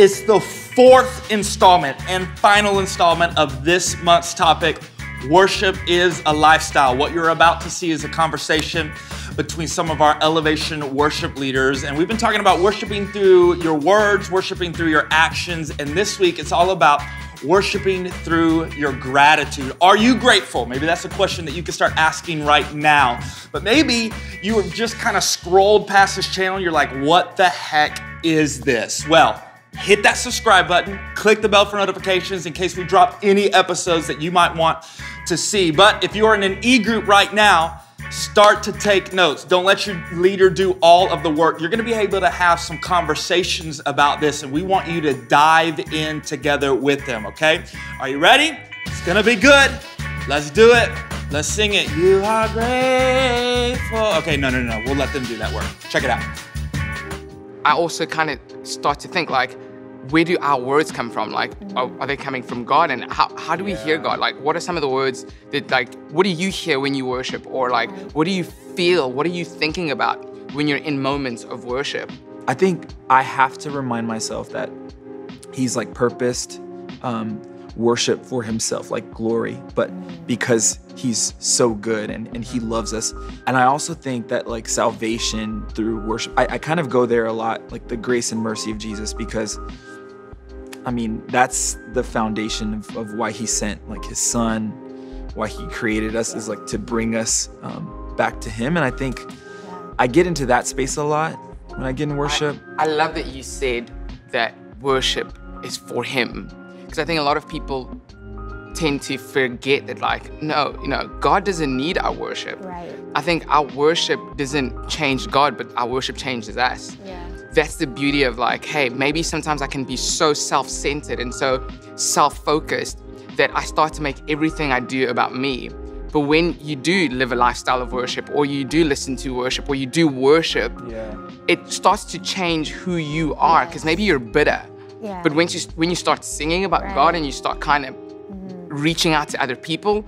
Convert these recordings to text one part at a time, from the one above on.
It's the fourth installment and final installment of this month's topic, Worship is a Lifestyle. What you're about to see is a conversation between some of our Elevation worship leaders. And we've been talking about worshiping through your words, worshiping through your actions. And this week, it's all about worshiping through your gratitude. Are you grateful? Maybe that's a question that you can start asking right now. But maybe you have just kind of scrolled past this channel and you're like, what the heck is this? Well, hit that subscribe button, click the bell for notifications in case we drop any episodes that you might want to see. But if you're in an E-group right now, start to take notes. Don't let your leader do all of the work. You're gonna be able to have some conversations about this, and we want you to dive in together with them, okay? Are you ready? It's gonna be good. Let's do it. Let's sing it. You are grateful. Okay, no. We'll let them do that work. Check it out. I also kind of start to think, like, where do our words come from? Like, are they coming from God? And how do we hear God? Like, what are some of the words that, like, what do you hear when you worship? Or like, what do you feel? What are you thinking about when you're in moments of worship? I think I have to remind myself that he's like purposed worship for himself, like glory, but because he's so good and he loves us. And I also think that like salvation through worship, I kind of go there a lot, like the grace and mercy of Jesus, because I mean, that's the foundation of why he sent like his son, why he created us is like to bring us back to him. And I think I get into that space a lot when I get in worship. I love that you said that worship is for him. Because I think a lot of people tend to forget that, like, no, God doesn't need our worship. Right. I think our worship doesn't change God, but our worship changes us. Yeah. That's the beauty of, like, hey, maybe sometimes I can be so self-centered and so self-focused that I start to make everything I do about me. But when you do live a lifestyle of worship, or you do listen to worship, or you do worship, it starts to change who you are, because maybe you're bitter. Yeah. But when you start singing about God and you start kind of reaching out to other people,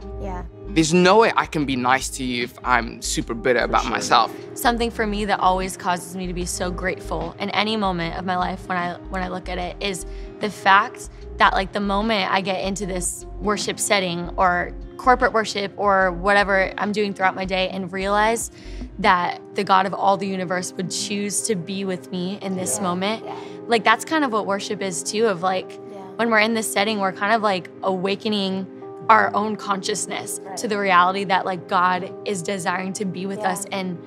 there's no way I can be nice to you if I'm super bitter about myself. Something for me that always causes me to be so grateful in any moment of my life when I look at it is the fact that, like, the moment I get into this worship setting or corporate worship or whatever I'm doing throughout my day and realize that the God of all the universe would choose to be with me in this moment. Like, that's kind of what worship is too, of like, when we're in this setting, we're kind of like awakening our own consciousness to the reality that, like, God is desiring to be with us. And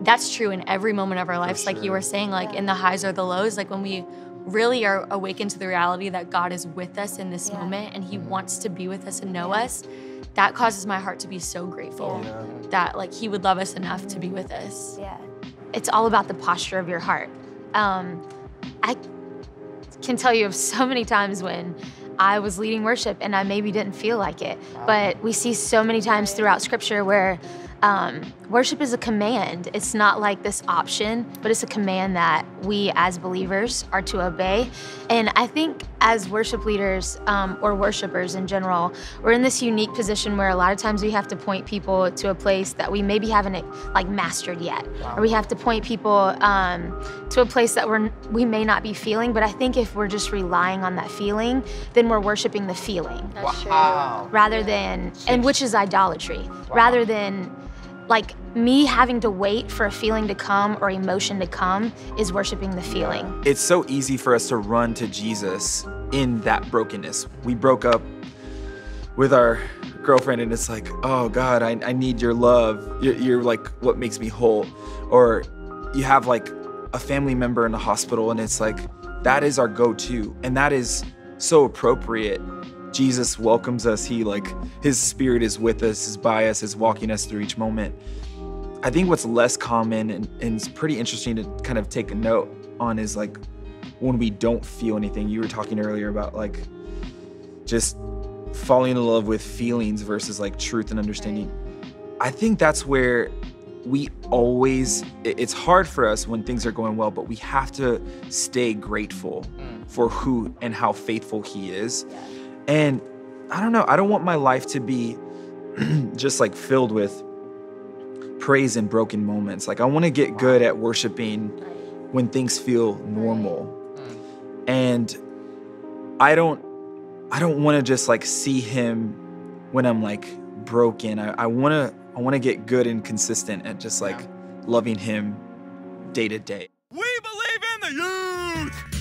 that's true in every moment of our lives. Like you were saying, like in the highs or the lows, like when we really are awakened to the reality that God is with us in this moment and he wants to be with us and know us, that causes my heart to be so grateful that, like, he would love us enough to be with us. It's all about the posture of your heart. I can tell you of so many times when I was leading worship and I maybe didn't feel like it, but we see so many times throughout scripture where worship is a command. It's not like this option, but it's a command that we as believers are to obey. And I think as worship leaders or worshipers in general, we're in this unique position where a lot of times we have to point people to a place that we maybe haven't like mastered yet, or we have to point people to a place that we may not be feeling. But I think if we're just relying on that feeling, then we're worshiping the feeling. That's true. Rather than, and which is idolatry, rather than like me having to wait for a feeling to come or emotion to come is worshiping the feeling. It's so easy for us to run to Jesus in that brokenness. We broke up with our girlfriend and it's like, oh God, I need your love. You're like what makes me whole. Or you have like a family member in the hospital and it's like, that is our go-to. And that is so appropriate. Jesus welcomes us. His spirit is with us, is by us, is walking us through each moment. I think what's less common and it's pretty interesting to kind of take a note on is like when we don't feel anything. You were talking earlier about like just falling in love with feelings versus like truth and understanding. I think that's where it's hard for us when things are going well, but we have to stay grateful for who and how faithful he is. And I don't know, I don't want my life to be just like filled with praise and broken moments. Like I want to get good at worshiping when things feel normal. And I don't want to just like see him when I'm like broken. I want to get good and consistent at just like loving him day to day. We believe in the youth.